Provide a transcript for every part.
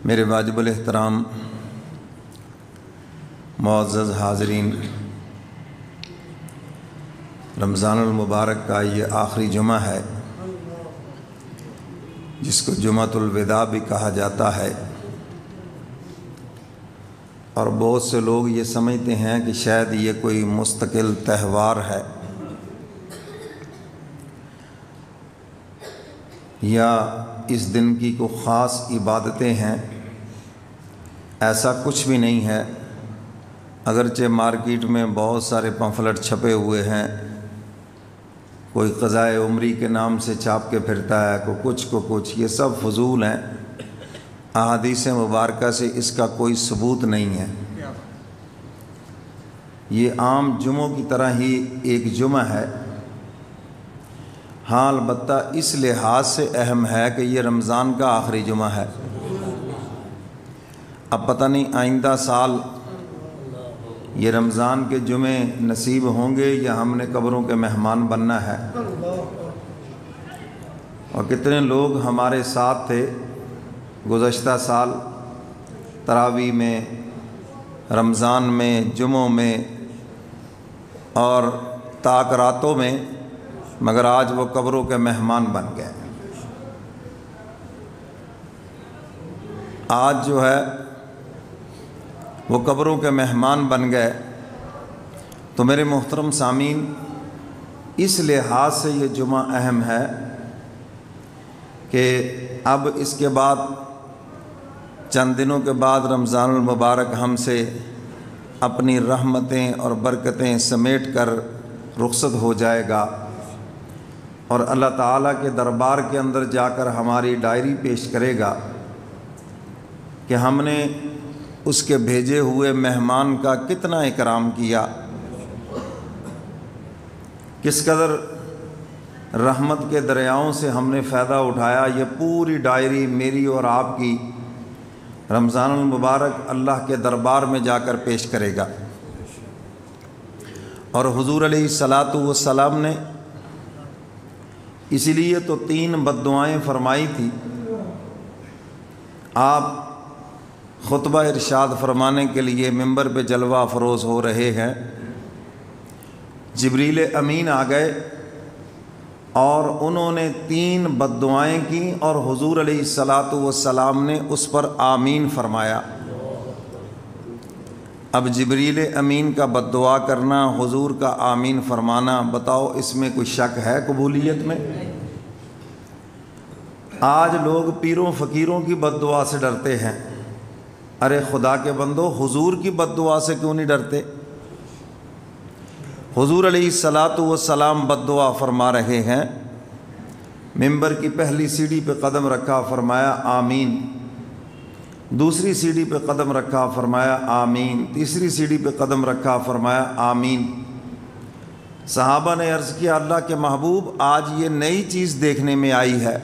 میرے واجب الاحترام معزز حاضرین، رمضان المبارک کا یہ آخری جمعہ ہے جس کو جمعۃ الوداع بھی کہا جاتا ہے، اور بہت سے لوگ یہ سمجھتے ہیں کہ شاید یہ کوئی مستقل تہوار ہے یا اس دن کی کوئی خاص عبادتیں ہیں۔ ایسا کچھ بھی نہیں ہے، اگرچہ مارکیٹ میں بہت سارے پمفلٹ چھپے ہوئے ہیں، کوئی قضائے عمری کے نام سے چھاپ کے پھرتا ہے، کو کچھ، یہ سب فضول ہیں۔ احادیث مبارکہ سے اس کا کوئی ثبوت نہیں ہے۔ یہ عام جمعوں کی طرح ہی ایک جمعہ ہے، ہاں البتہ اس لحاظ سے اہم ہے کہ یہ رمضان کا آخری جمعہ ہے۔ اب پتہ نہیں آئندہ سال یہ رمضان کے جمعے نصیب ہوں گے یا ہم نے قبروں کے مہمان بننا ہے۔ اور کتنے لوگ ہمارے ساتھ تھے گزشتہ سال تراویح میں، رمضان میں، جمعوں میں اور تاک راتوں میں، مگر آج وہ قبروں کے مہمان بن گئے۔ آج جو ہے وہ قبروں کے مہمان بن گئے۔ تو میرے محترم سامعین، اس لحاظ سے یہ جمعہ اہم ہے کہ اب اس کے بعد چند دنوں کے بعد رمضان المبارک ہم سے اپنی رحمتیں اور برکتیں سمیٹ کر رخصت ہو جائے گا، اور اللہ تعالیٰ کے دربار کے اندر جا کر ہماری ڈائری پیش کرے گا کہ ہم نے اس کے بھیجے ہوئے مہمان کا کتنا اکرام کیا، کس قدر رحمت کے دریاؤں سے ہم نے فائدہ اٹھایا۔ یہ پوری ڈائری میری اور آپ کی رمضان المبارک اللہ کے دربار میں جا کر پیش کرے گا۔ اور حضور علیہ الصلاۃ والسلام نے اسی لیے تو 3 بددعائیں فرمائی تھی۔ آپ خطبہ ارشاد فرمانے کے لیے ممبر پہ جلوہ افروز ہو رہے ہیں، جبریل امین آ گئے اور انہوں نے 3 بددعائیں کی، اور حضور علیہ الصلاۃ والسلام نے اس پر آمین فرمایا۔ اب جبریل امین کا بددعا کرنا، حضور کا آمین فرمانا، بتاؤ اس میں کوئی شک ہے قبولیت میں؟ آج لوگ پیروں فقیروں کی بددعا سے ڈرتے ہیں۔ ارے خدا کے بندو، حضور کی بددعا سے کیوں نہیں ڈرتے؟ حضور علیہ الصلاۃ والسلام بددعا فرما رہے ہیں، ممبر کی پہلی سیڑھی پہ قدم رکھا، فرمایا آمین، دوسری سیڑھی پہ قدم رکھا، فرمایا آمین، تیسری سیڑھی پہ قدم رکھا، فرمایا آمین۔ صحابہ نے عرض کیا اللہ کے محبوب، آج یہ نئی چیز دیکھنے میں آئی ہے،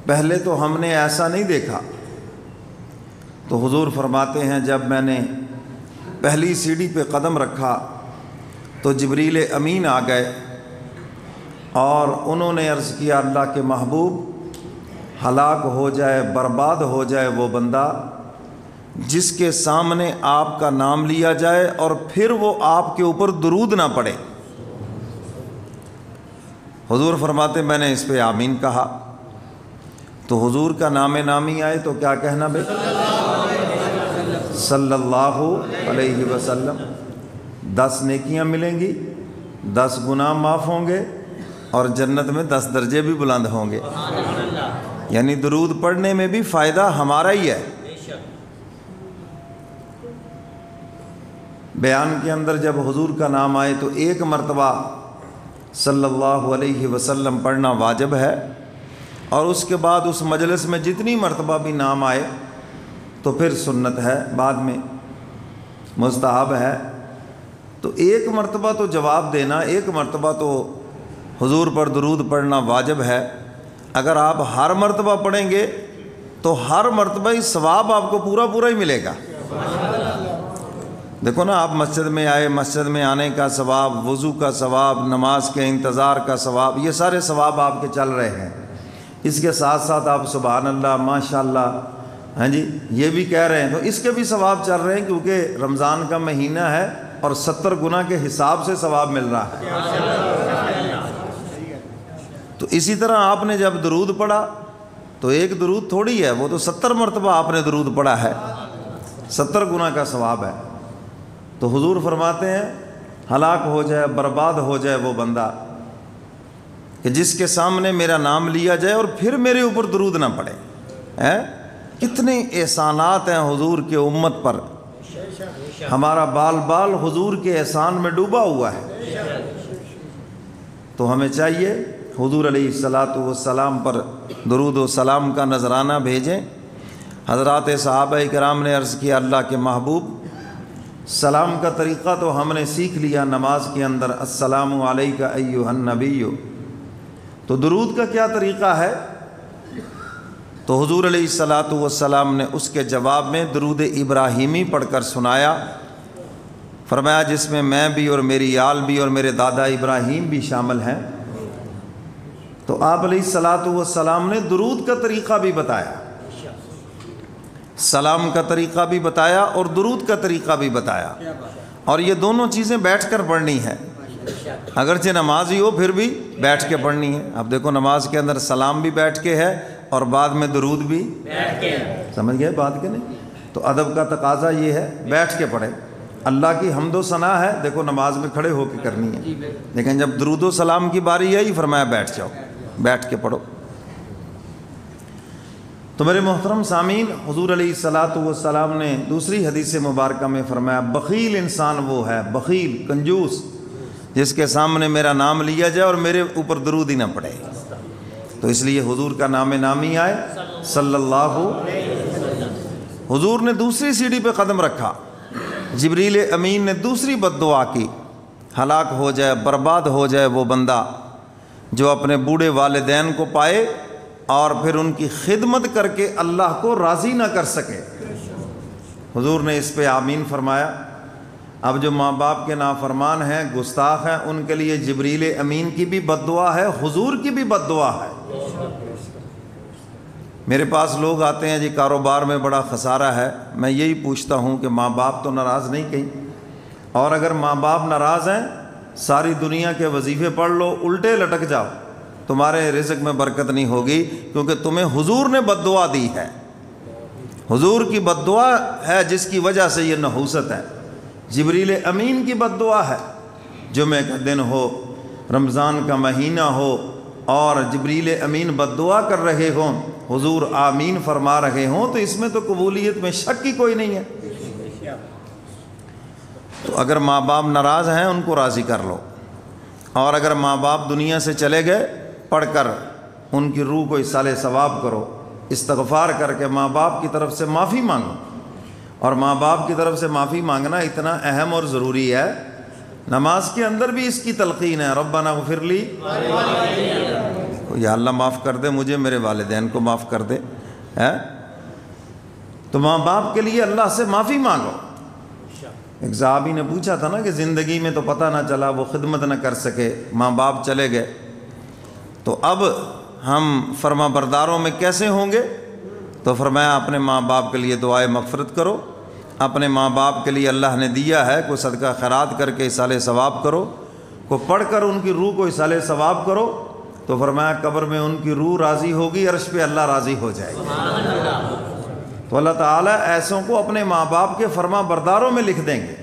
پہلے تو ہم نے ایسا نہیں دیکھا۔ تو حضور فرماتے ہیں جب میں نے پہلی سیڑھی پہ قدم رکھا تو جبریل امین آ گئے اور انہوں نے عرض کیا اللہ کے محبوب، ہلاک ہو جائے، برباد ہو جائے وہ بندہ جس کے سامنے آپ کا نام لیا جائے اور پھر وہ آپ کے اوپر درود نہ پڑے۔ حضور فرماتے میں نے اس پہ آمین کہا، تو حضور کا نام نامی آئے تو کیا کہنا بھائی؟ صلی اللہ علیہ وسلم۔ 10 نیکیاں ملیں گی، 10 گناہ معاف ہوں گے، اور جنت میں 10 درجے بھی بلند ہوں گے۔ یعنی درود پڑھنے میں بھی فائدہ ہمارا ہی ہے۔ بیان کے اندر جب حضور کا نام آئے تو 1 مرتبہ صلی اللہ علیہ وسلم پڑھنا واجب ہے، اور اس کے بعد اس مجلس میں جتنی مرتبہ بھی نام آئے تو پھر سنت ہے، بعد میں مستحب ہے۔ تو 1 مرتبہ تو جواب دینا، 1 مرتبہ تو حضور پر درود پڑھنا واجب ہے۔ اگر آپ ہر مرتبہ پڑھیں گے تو ہر مرتبہ ہی ثواب آپ کو پورا ہی ملے گا۔ دیکھو نا، آپ مسجد میں آئے، مسجد میں آنے کا ثواب، وضو کا ثواب، نماز کے انتظار کا ثواب، یہ سارے ثواب آپ کے چل رہے ہیں۔ اس کے ساتھ ساتھ آپ سبحان اللہ، ماشاء اللہ، ہاں جی یہ بھی کہہ رہے ہیں تو اس کے بھی ثواب چل رہے ہیں، کیونکہ رمضان کا مہینہ ہے اور 70 گنا کے حساب سے ثواب مل رہا ہے۔ تو اسی طرح آپ نے جب درود پڑھا تو ایک درود تھوڑی ہے، وہ تو 70 مرتبہ آپ نے درود پڑھا ہے، 70 گنا کا ثواب ہے۔ تو حضور فرماتے ہیں ہلاک ہو جائے، برباد ہو جائے وہ بندہ کہ جس کے سامنے میرا نام لیا جائے اور پھر میرے اوپر درود نہ پڑے۔ کتنے احسانات ہیں حضور کے امت پر، ہمارا بال بال حضور کے احسان میں ڈوبا ہوا ہے۔ تو ہمیں چاہیے حضور علیہ الصلاۃ والسلام پر درود و سلام کا نذرانہ بھیجیں۔ حضرات صحابہ کرام نے عرض کیا اللہ کے محبوب، سلام کا طریقہ تو ہم نے سیکھ لیا نماز کے اندر، السلام علیک ایھا النبی، تو درود کا کیا طریقہ ہے؟ تو حضور علیہ الصلاۃ والسلام نے اس کے جواب میں درود ابراہیمی پڑھ کر سنایا، فرمایا جس میں میں بھی اور میری آل بھی اور میرے دادا ابراہیم بھی شامل ہیں۔ تو آپ علیہ الصلاۃ والسلام نے درود کا طریقہ بھی بتایا، سلام کا طریقہ بھی بتایا اور درود کا طریقہ بھی بتایا، اور یہ دونوں چیزیں بیٹھ کر پڑھنی ہے، اگرچہ نماز ہی ہو پھر بھی بیٹھ کے پڑھنی ہے۔ اب دیکھو نماز کے اندر سلام بھی بیٹھ کے ہے اور بعد میں درود بھی بیٹھ کے ہے، سمجھ گئے بات کہ نہیں؟ تو ادب کا تقاضا یہ ہے بیٹھ کے پڑھے۔ اللہ کی حمد و ثنا ہے دیکھو نماز میں کھڑے ہو کے کرنی ہے، لیکن جب درود و سلام کی باری آئی فرمایا بیٹھ جاؤ، بیٹھ کے پڑھو۔ تو میرے محترم سامعین، حضور علیہ الصلاۃ والسلام نے دوسری حدیث مبارکہ میں فرمایا بخیل انسان وہ ہے، بخیل کنجوس، جس کے سامنے میرا نام لیا جائے اور میرے اوپر درود ہی نہ پڑے۔ تو اس لیے حضور کا نام نامی آئے صلی اللہ علیہ وسلم۔ حضور نے دوسری سیڑھی پہ قدم رکھا، جبریل امین نے دوسری بد دعا کی، ہلاک ہو جائے، برباد ہو جائے وہ بندہ جو اپنے بوڑھے والدین کو پائے اور پھر ان کی خدمت کر کے اللہ کو راضی نہ کر سکے۔ حضور نے اس پہ آمین فرمایا۔ اب جو ماں باپ کے نافرمان ہیں، گستاخ ہیں، ان کے لیے جبریل امین کی بھی بد دعا ہے، حضور کی بھی بد دعا ہے۔ میرے پاس لوگ آتے ہیں جی کاروبار میں بڑا خسارہ ہے، میں یہی پوچھتا ہوں کہ ماں باپ تو ناراض نہیں کہیں؟ اور اگر ماں باپ ناراض ہیں ساری دنیا کے وظیفے پڑھ لو، الٹے لٹک جاؤ، تمہارے رزق میں برکت نہیں ہوگی، کیونکہ تمہیں حضور نے بد دعا دی ہے۔ حضور کی بد دعا ہے جس کی وجہ سے یہ نحوست ہے۔ جبریل امین کی بد دعا ہے، جمعہ کا دن ہو، رمضان کا مہینہ ہو اور جبریل امین بد دعا کر رہے ہوں، حضور آمین فرما رہے ہوں، تو اس میں تو قبولیت میں شک کی کوئی نہیں ہے۔ تو اگر ماں باپ ناراض ہیں ان کو راضی کر لو، اور اگر ماں باپ دنیا سے چلے گئے پڑھ کر ان کی روح کو اصالہ ثواب کرو، استغفار کر کے ماں باپ کی طرف سے معافی مانگو۔ اور ماں باپ کی طرف سے معافی مانگنا اتنا اہم اور ضروری ہے، نماز کے اندر بھی اس کی تلقین ہے، ربنا اغفر لی، یا اللہ معاف کر دے مجھے، میرے والدین کو معاف کر دے۔ تو ماں باپ کے لیے اللہ سے معافی مانگو۔ ایک صحابی نے پوچھا تھا نا کہ زندگی میں تو پتہ نہ چلا، وہ خدمت نہ کر سکے، ماں باپ چلے گئے، تو اب ہم فرما برداروں میں کیسے ہوں گے؟ تو فرمایا اپنے ماں باپ کے لیے دعائے مغفرت کرو، اپنے ماں باپ کے لیے اللہ نے دیا ہے کوئی صدقہ خیرات کر کے اصالہ ثواب کرو، کو پڑھ کر ان کی روح کو اصالہ ثواب کرو، تو فرمایا قبر میں ان کی روح راضی ہوگی، عرش پہ اللہ راضی ہو جائے گا۔ تو اللہ تعالیٰ ایسوں کو اپنے ماں باپ کے فرما برداروں میں لکھ دیں گے۔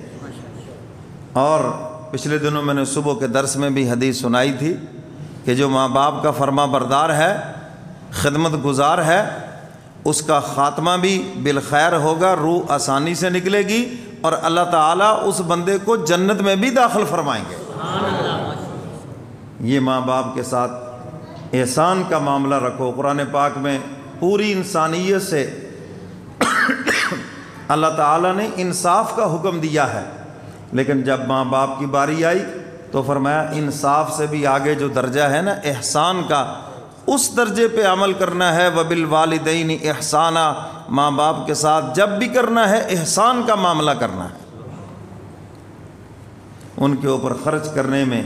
اور پچھلے دنوں میں نے صبح کے درس میں بھی حدیث سنائی تھی کہ جو ماں باپ کا فرما بردار ہے، خدمت گزار ہے، اس کا خاتمہ بھی بالخیر ہوگا، روح آسانی سے نکلے گی، اور اللہ تعالیٰ اس بندے کو جنت میں بھی داخل فرمائیں گے۔ یہ ماں باپ کے ساتھ احسان کا معاملہ رکھو۔ قرآن پاک میں پوری انسانیت سے اللہ تعالیٰ نے انصاف کا حکم دیا ہے، لیکن جب ماں باپ کی باری آئی تو فرمایا انصاف سے بھی آگے جو درجہ ہے نا احسان کا، اس درجے پہ عمل کرنا ہے۔ وبالوالدین احسانا، ماں باپ کے ساتھ جب بھی کرنا ہے احسان کا معاملہ کرنا ہے، ان کے اوپر خرچ کرنے میں،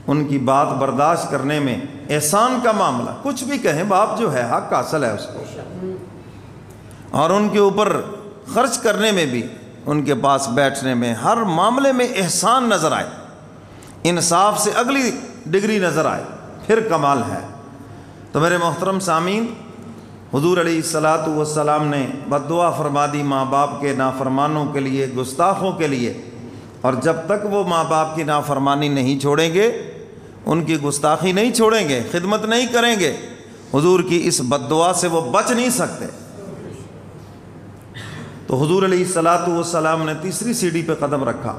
ان کی بات برداشت کرنے میں، احسان کا معاملہ، کچھ بھی کہیں باپ جو ہے حق حاصل ہے اس کو۔ اور ان کے اوپر خرچ کرنے میں بھی، ان کے پاس بیٹھنے میں، ہر معاملے میں احسان نظر آئے، انصاف سے اگلی ڈگری نظر آئے، پھر کمال ہے۔ تو میرے محترم سامعین، حضور علیہ الصلاۃ والسلام نے بد دعا فرما دی ماں باپ کے نافرمانوں کے لیے، گستاخوں کے لیے، اور جب تک وہ ماں باپ کی نافرمانی نہیں چھوڑیں گے، ان کی گستاخی نہیں چھوڑیں گے، خدمت نہیں کریں گے، حضور کی اس بد دعا سے وہ بچ نہیں سکتے۔ تو حضور علیہ الصلاۃ والسلام نے تیسری سیڑھی پہ قدم رکھا،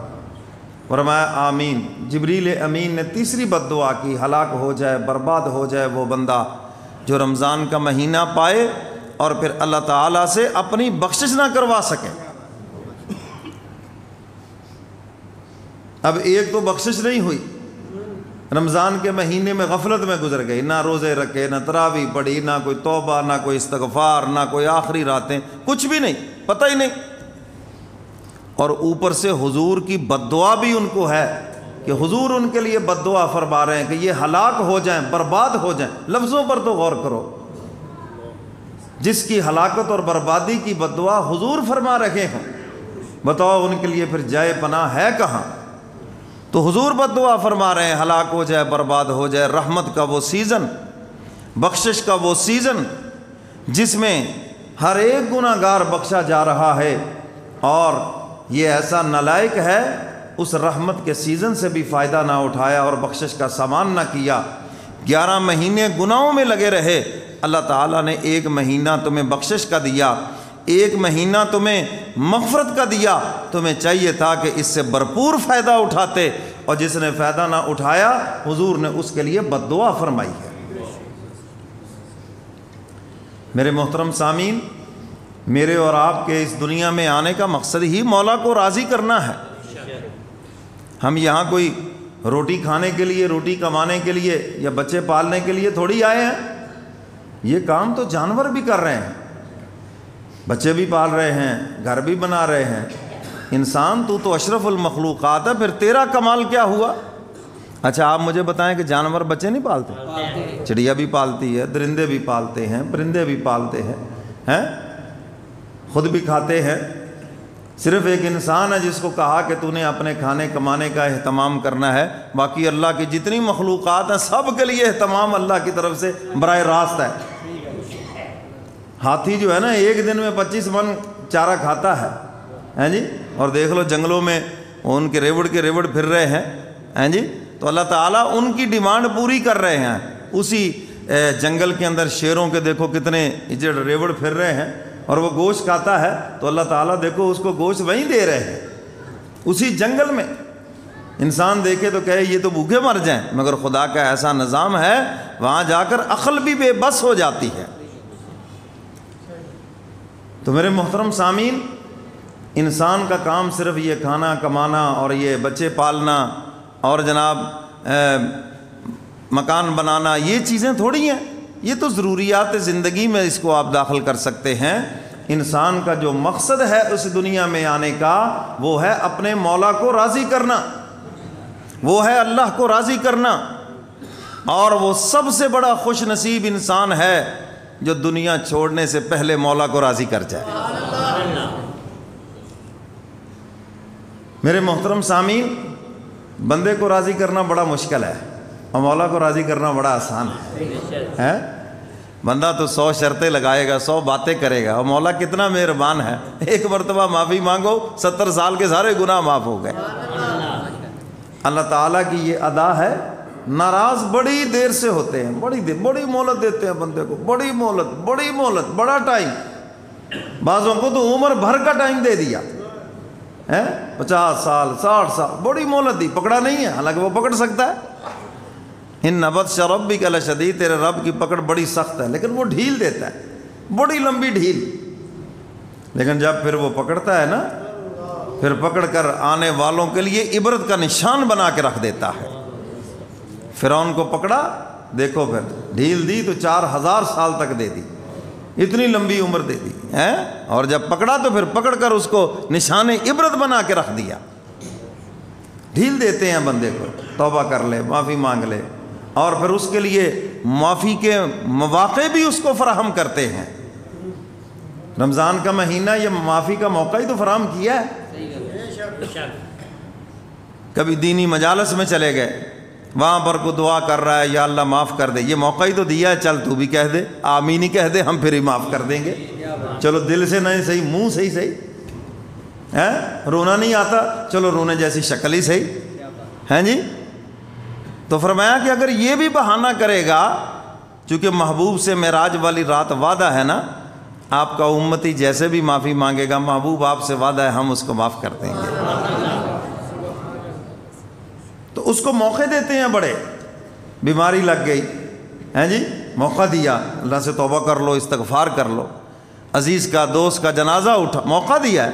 فرمایا آمین۔ جبریل امین نے تیسری بد دعا کی، ہلاک ہو جائے، برباد ہو جائے وہ بندہ جو رمضان کا مہینہ پائے اور پھر اللہ تعالیٰ سے اپنی بخشش نہ کروا سکے۔ اب ایک تو بخشش نہیں ہوئی، رمضان کے مہینے میں غفلت میں گزر گئی، نہ روزے رکھے، نہ تراویح پڑھی، نہ کوئی توبہ، نہ کوئی استغفار، نہ کوئی آخری راتیں، کچھ بھی نہیں، پتہ ہی نہیں۔ اور اوپر سے حضور کی بد دعا بھی ان کو ہے کہ حضور ان کے لیے بد دعا فرما رہے ہیں کہ یہ ہلاک ہو جائیں، برباد ہو جائیں۔ لفظوں پر تو غور کرو، جس کی ہلاکت اور بربادی کی بد دعا حضور فرما رہے ہیں، بتاؤ ان کے لیے پھر جائے پناہ ہے کہاں؟ تو حضور بد دعا فرما رہے ہیں، ہلاک ہو جائے، برباد ہو جائے۔ رحمت کا وہ سیزن، بخشش کا وہ سیزن جس میں ہر ایک گناہ گار بخشا جا رہا ہے، اور یہ ایسا نالائق ہے اس رحمت کے سیزن سے بھی فائدہ نہ اٹھایا اور بخشش کا سامان نہ کیا۔ 11 مہینے گناہوں میں لگے رہے، اللہ تعالیٰ نے ایک مہینہ تمہیں بخشش کا دیا، ایک مہینہ تمہیں مغفرت کا دیا۔ تمہیں چاہیے تھا کہ اس سے بھرپور فائدہ اٹھاتے، اور جس نے فائدہ نہ اٹھایا حضور نے اس کے لیے بد دعا فرمائی ہے۔ میرے محترم سامعین، میرے اور آپ کے اس دنیا میں آنے کا مقصد ہی مولا کو راضی کرنا ہے۔ ہم یہاں کوئی روٹی کھانے کے لیے، روٹی کمانے کے لیے یا بچے پالنے کے لیے تھوڑی آئے ہیں۔ یہ کام تو جانور بھی کر رہے ہیں، بچے بھی پال رہے ہیں، گھر بھی بنا رہے ہیں۔ انسان تو اشرف المخلوقات ہے، پھر تیرا کمال کیا ہوا؟ اچھا آپ مجھے بتائیں کہ جانور بچے نہیں پالتے؟ چڑیا بھی پالتی ہے، درندے بھی پالتے ہیں، پرندے بھی پالتے ہیں، خود بھی کھاتے ہیں۔ صرف ایک انسان ہے جس کو کہا کہ تو نے اپنے کھانے کمانے کا اہتمام کرنا ہے، باقی اللہ کی جتنی مخلوقات ہیں سب کے لیے اہتمام اللہ کی طرف سے براہ راست ہے۔ ہاتھی جو ہے نا ایک دن میں 25 من چارہ کھاتا ہے جی، اور دیکھ لو جنگلوں میں ان کے ریوڑ پھر رہے ہیں جی، تو اللہ تعالیٰ ان کی ڈیمانڈ پوری کر رہے ہیں۔ اسی جنگل کے اندر شیروں کے دیکھو کتنے ریوڑ پھر رہے ہیں، اور وہ گوشت کھاتا ہے تو اللہ تعالیٰ دیکھو اس کو گوشت وہیں دے رہے ہیں اسی جنگل میں۔ انسان دیکھے تو کہے یہ تو بھوکے مر جائیں، مگر خدا کا ایسا نظام ہے وہاں جا کر عقل بھی بے بس ہو جاتی ہے۔ تو میرے محترم سامعین، انسان کا کام صرف یہ کھانا کمانا اور یہ بچے پالنا اور جناب مکان بنانا یہ چیزیں تھوڑی ہیں، یہ تو ضروریات زندگی میں اس کو آپ داخل کر سکتے ہیں۔ انسان کا جو مقصد ہے اس دنیا میں آنے کا وہ ہے اپنے مولا کو راضی کرنا، وہ ہے اللہ کو راضی کرنا، اور وہ سب سے بڑا خوش نصیب انسان ہے جو دنیا چھوڑنے سے پہلے مولا کو راضی کر جائے۔ میرے محترم سامعین، بندے کو راضی کرنا بڑا مشکل ہے اور مولا کو راضی کرنا بڑا آسان ہے۔ بندہ تو 100 شرطیں لگائے گا، 100 باتیں کرے گا، اور مولا کتنا مہربان ہے، ایک مرتبہ معافی مانگو 70 سال کے سارے گناہ معاف ہو گئے۔ اللہ تعالیٰ کی یہ ادا ہے، ناراض بڑی دیر سے ہوتے ہیں، بڑی مہلت دیتے ہیں بندے کو، بڑی مہلت، بڑا ٹائم، بعضوں کو تو عمر بھر کا ٹائم دے دیا، 50 سال 60 سال بڑی مہلت دی، پکڑا نہیں ہے، حالانکہ وہ پکڑ سکتا ہے۔ ان نبت ربک لشدید، تیرے رب کی پکڑ بڑی سخت ہے، لیکن وہ ڈھیل دیتا ہے، بڑی لمبی ڈھیل، لیکن جب پھر وہ پکڑتا ہے نا، پھر پکڑ کر آنے والوں کے لیے عبرت کا نشان بنا کے رکھ دیتا ہے۔ فرعون کو پکڑا، دیکھو پھر ڈھیل دی تو 4000 سال تک دے دی، اتنی لمبی عمر دے دی، اور جب پکڑا تو پھر پکڑ کر اس کو نشان عبرت بنا کے رکھ دیا۔ ڈھیل دیتے ہیں بندے کو، توبہ کر لے، معافی مانگ لے، اور پھر اس کے لیے معافی کے مواقع بھی اس کو فراہم کرتے ہیں۔ رمضان کا مہینہ یہ معافی کا موقع ہی تو فراہم کیا ہے. کبھی دینی مجالس میں چلے گئے, وہاں پر کو دعا کر رہا ہے یا اللہ معاف کر دے, یہ موقع ہی تو دیا ہے, چل تو بھی کہہ دے, آمین ہی کہہ دے, ہم پھر ہی معاف کر دیں گے. چلو دل سے نہیں صحیح, منہ سے ہی صحیح ہے, رونا نہیں آتا, چلو رونے جیسی شکل ہی صحیح ہیں جی. تو فرمایا کہ اگر یہ بھی بہانہ کرے گا, چونکہ محبوب سے معراج والی رات وعدہ ہے نا, آپ کا امتی جیسے بھی معافی مانگے گا, محبوب آپ سے وعدہ ہے ہم اس کو معاف کر دیں گے. تو اس کو موقع دیتے ہیں بڑے, بیماری لگ گئی ہیں جی, موقع دیا, اللہ سے توبہ کر لو, استغفار کر لو, عزیز کا دوست کا جنازہ اٹھا, موقع دیا ہے,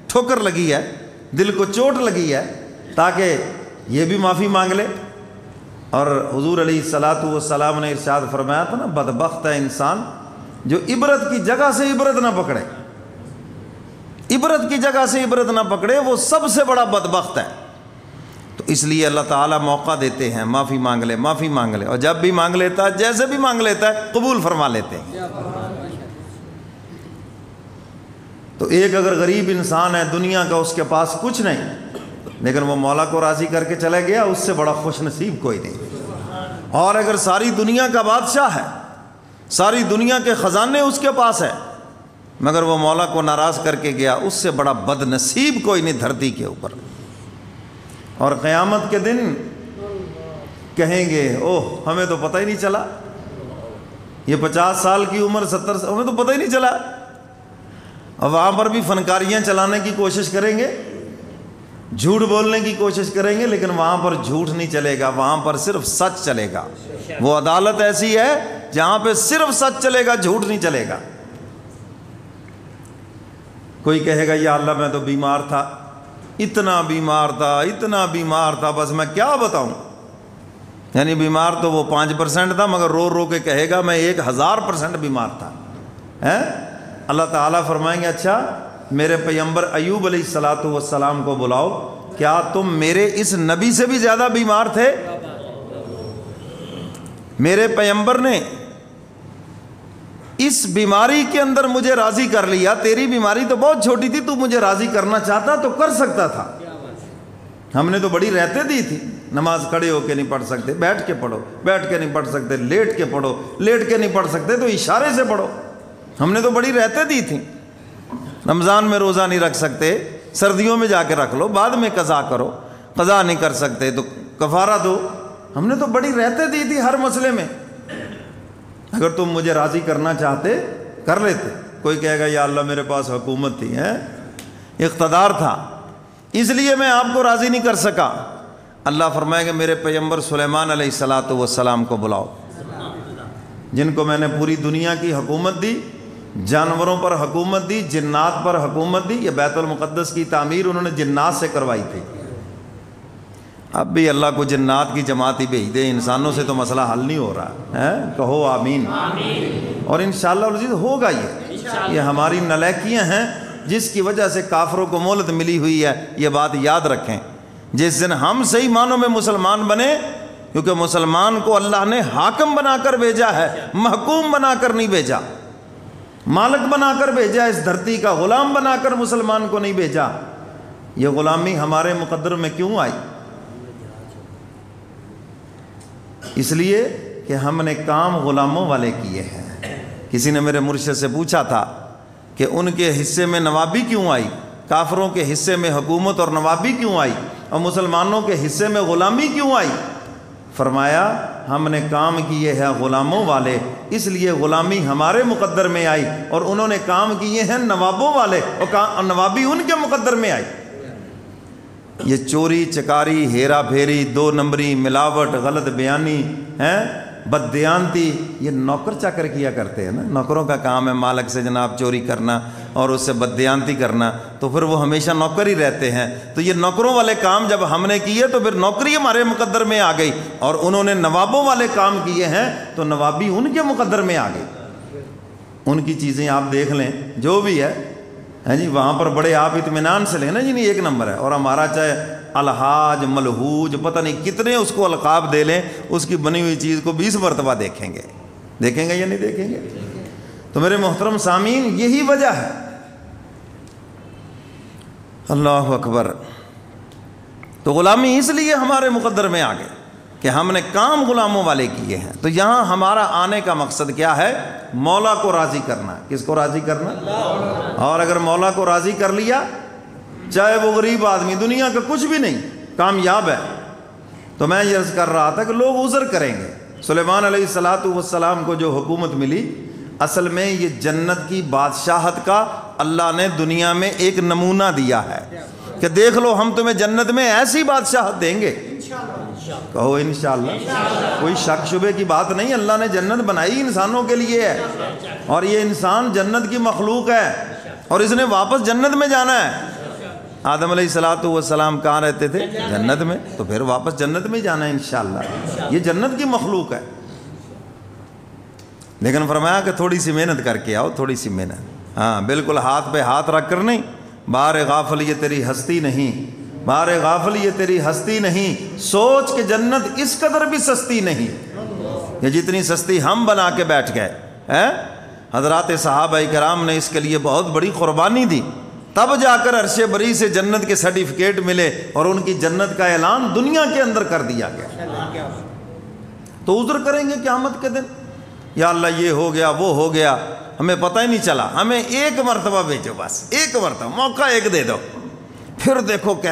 ٹھوکر لگی ہے, دل کو چوٹ لگی ہے, تاکہ یہ بھی معافی مانگ لے. اور حضور علیہ الصلاۃ والسلام نے ارشاد فرمایا تھا نا, بدبخت ہے انسان جو عبرت کی جگہ سے عبرت نہ پکڑے, عبرت کی جگہ سے عبرت نہ پکڑے, وہ سب سے بڑا بدبخت ہے. تو اس لیے اللہ تعالیٰ موقع دیتے ہیں, معافی مانگ لے, معافی مانگ لے, اور جب بھی مانگ لیتا ہے, جیسے بھی مانگ لیتا ہے, قبول فرما لیتے ہیں. تو ایک اگر غریب انسان ہے, دنیا کا اس کے پاس کچھ نہیں, لیکن وہ مولا کو راضی کر کے چلا گیا, اس سے بڑا خوش نصیب کوئی نہیں. اور اگر ساری دنیا کا بادشاہ ہے, ساری دنیا کے خزانے اس کے پاس ہے, مگر وہ مولا کو ناراض کر کے گیا, اس سے بڑا بد نصیب کوئی نہیں دھرتی کے اوپر. اور قیامت کے دن کہیں گے, اوہ ہمیں تو پتہ ہی نہیں چلا, یہ 50 سال کی عمر 70 سال, ہمیں تو پتہ ہی نہیں چلا. اور وہاں پر بھی فنکاریاں چلانے کی کوشش کریں گے, جھوٹ بولنے کی کوشش کریں گے, لیکن وہاں پر جھوٹ نہیں چلے گا, وہاں پر صرف سچ چلے گا. وہ عدالت ایسی ہے جہاں پہ صرف سچ چلے گا, جھوٹ نہیں چلے گا. کوئی کہے گا یا اللہ میں تو بیمار تھا, اتنا بیمار تھا, اتنا بیمار تھا, بس میں کیا بتاؤں. یعنی بیمار تو وہ 5% تھا, مگر رو رو کے کہے گا میں 1000% بیمار تھا. اللہ تعالیٰ فرمائیں گے اچھا میرے پیغمبر ایوب علیہ الصلاۃ والسلام کو بلاؤ, کیا تم میرے اس نبی سے بھی زیادہ بیمار تھے؟ میرے پیغمبر نے اس بیماری کے اندر مجھے راضی کر لیا, تیری بیماری تو بہت چھوٹی تھی, تو مجھے راضی کرنا چاہتا تو کر سکتا تھا. ہم نے تو بڑی رہتے دی تھی, نماز کھڑے ہو کے نہیں پڑھ سکتے, بیٹھ کے پڑھو, بیٹھ کے نہیں پڑھ سکتے, لیٹ کے پڑھو, لیٹ کے نہیں پڑھ سکتے تو اشارے سے پڑھو. ہم نے تو بڑی رہتے دی تھی. رمضان میں روزہ نہیں رکھ سکتے, سردیوں میں جا کے رکھ لو, بعد میں قضا کرو, قضا نہیں کر سکتے تو کفارہ دو. ہم نے تو بڑی رہتے دی تھی ہر مسئلے میں, اگر تم مجھے راضی کرنا چاہتے کر لیتے. کوئی کہے گا یا اللہ میرے پاس حکومت تھی, اقتدار تھا, اس لیے میں آپ کو راضی نہیں کر سکا. اللہ فرمائے گا میرے پیغمبر سلیمان علیہ الصلاۃ والسلام کو بلاؤ, جن کو میں نے پوری دنیا کی حکومت دی, جانوروں پر حکومت دی, جنات پر حکومت دی. یہ بیت المقدس کی تعمیر انہوں نے جنات سے کروائی تھی. اب بھی اللہ کو جنات کی جماعت ہی بھیج دے, انسانوں سے تو مسئلہ حل نہیں ہو رہا ہے. کہو آمین. اور انشاءاللہ العزیز ہوگا. یہ ہماری نالائکیاں ہیں جس کی وجہ سے کافروں کو مہلت ملی ہوئی ہے. یہ بات یاد رکھیں, جس دن ہم صحیح معنوں میں مسلمان بنے, کیونکہ مسلمان کو اللہ نے حاکم بنا کر بھیجا ہے, محکوم بنا کر نہیں بھیجا, مالک بنا کر بھیجا, اس دھرتی کا غلام بنا کر مسلمان کو نہیں بھیجا. یہ غلامی ہمارے مقدر میں کیوں آئی؟ اس لیے کہ ہم نے کام غلاموں والے کیے ہیں. کسی نے میرے مرشد سے پوچھا تھا کہ ان کے حصے میں نوابی کیوں آئی, کافروں کے حصے میں حکومت اور نوابی کیوں آئی, اور مسلمانوں کے حصے میں غلامی کیوں آئی؟ فرمایا ہم نے کام کیے ہیں غلاموں والے, اس لیے غلامی ہمارے مقدر میں آئی, اور انہوں نے کام کیے ہیں نوابوں والے, اور نوابی ان کے مقدر میں آئی. یہ چوری چکاری, ہیرا پھیری, 2 نمبری, ملاوٹ, غلط بیانی, بددیانتی, یہ نوکر چاکر کیا کرتے ہیں نا. نوکروں کا کام ہے مالک سے جناب چوری کرنا اور اس سے بددیانتی کرنا, تو پھر وہ ہمیشہ نوکر ہی رہتے ہیں. تو یہ نوکروں والے کام جب ہم نے کیے تو پھر نوکری ہمارے مقدر میں آ گئی, اور انہوں نے نوابوں والے کام کیے ہیں تو نوابی ان کے مقدر میں آ گئی. ان کی چیزیں آپ دیکھ لیں جو بھی ہے جی, وہاں پر بڑے آپ اطمینان سے لیں نا جی, نہیں 1 نمبر ہے. اور ہمارا چاہے الحاج, ملحوج, پتہ نہیں کتنے اس کو القاب دے لیں, اس کی بنی ہوئی چیز کو 20 مرتبہ دیکھیں گے. دیکھیں گے یا نہیں دیکھیں گے؟ تو میرے محترم سامعین یہی وجہ ہے. اللہ اکبر. تو غلامی اس لیے ہمارے مقدر میں آ گئے کہ ہم نے کام غلاموں والے کیے ہیں. تو یہاں ہمارا آنے کا مقصد کیا ہے؟ مولا کو راضی کرنا. کس کو راضی کرنا؟ اور اگر مولا کو راضی کر لیا، چاہے وہ غریب آدمی دنیا کا کچھ بھی نہیں کامیاب ہے. تو میں یہ عرض کر رہا تھا کہ لوگ عذر کریں گے. سلیمان علیہ السلام کو جو حکومت ملی، اصل میں یہ جنت کی بادشاہت کا اللہ نے دنیا میں ایک نمونہ دیا ہے کہ دیکھ لو ہم تمہیں جنت میں ایسی بادشاہت دیں گے. کہو انشاءاللہ. کوئی شک شبے کی بات نہیں. اللہ نے جنت بنائی انسانوں کے لیے ہے، اور یہ انسان جنت کی مخلوق ہے اور اس نے واپس جنت میں جانا ہے. آدم علیہ السلام کہاں رہتے تھے؟ جنت میں. تو پھر واپس جنت میں جانا ہے انشاءاللہ. یہ جنت کی مخلوق ہے. لیکن فرمایا کہ تھوڑی سی محنت کر کے آؤ، تھوڑی سی محنت. ہاں بالکل ہاتھ پہ ہاتھ رکھ کر نہیں. بار غافل یہ تیری ہستی نہیں، بار غافل یہ تیری ہستی نہیں. سوچ کہ جنت اس قدر بھی سستی نہیں یہ جتنی سستی ہم بنا کے بیٹھ گئے. حضرات صحابہ کرام نے اس کے لیے بہت بڑی قربانی دی، تب جا کر عرش بری سے جنت کے سرٹیفکیٹ ملے اور ان کی جنت کا اعلان دنیا کے اندر کر دیا گیا. تو عذر کریں گے قیامت کے دن، یا اللہ یہ ہو گیا وہ ہو گیا، ہمیں پتہ ہی نہیں چلا. ہمیں ایک مرتبہ بھیجو، بس ایک مرتبہ موقع ایک دے دو، پھر دیکھو کیسے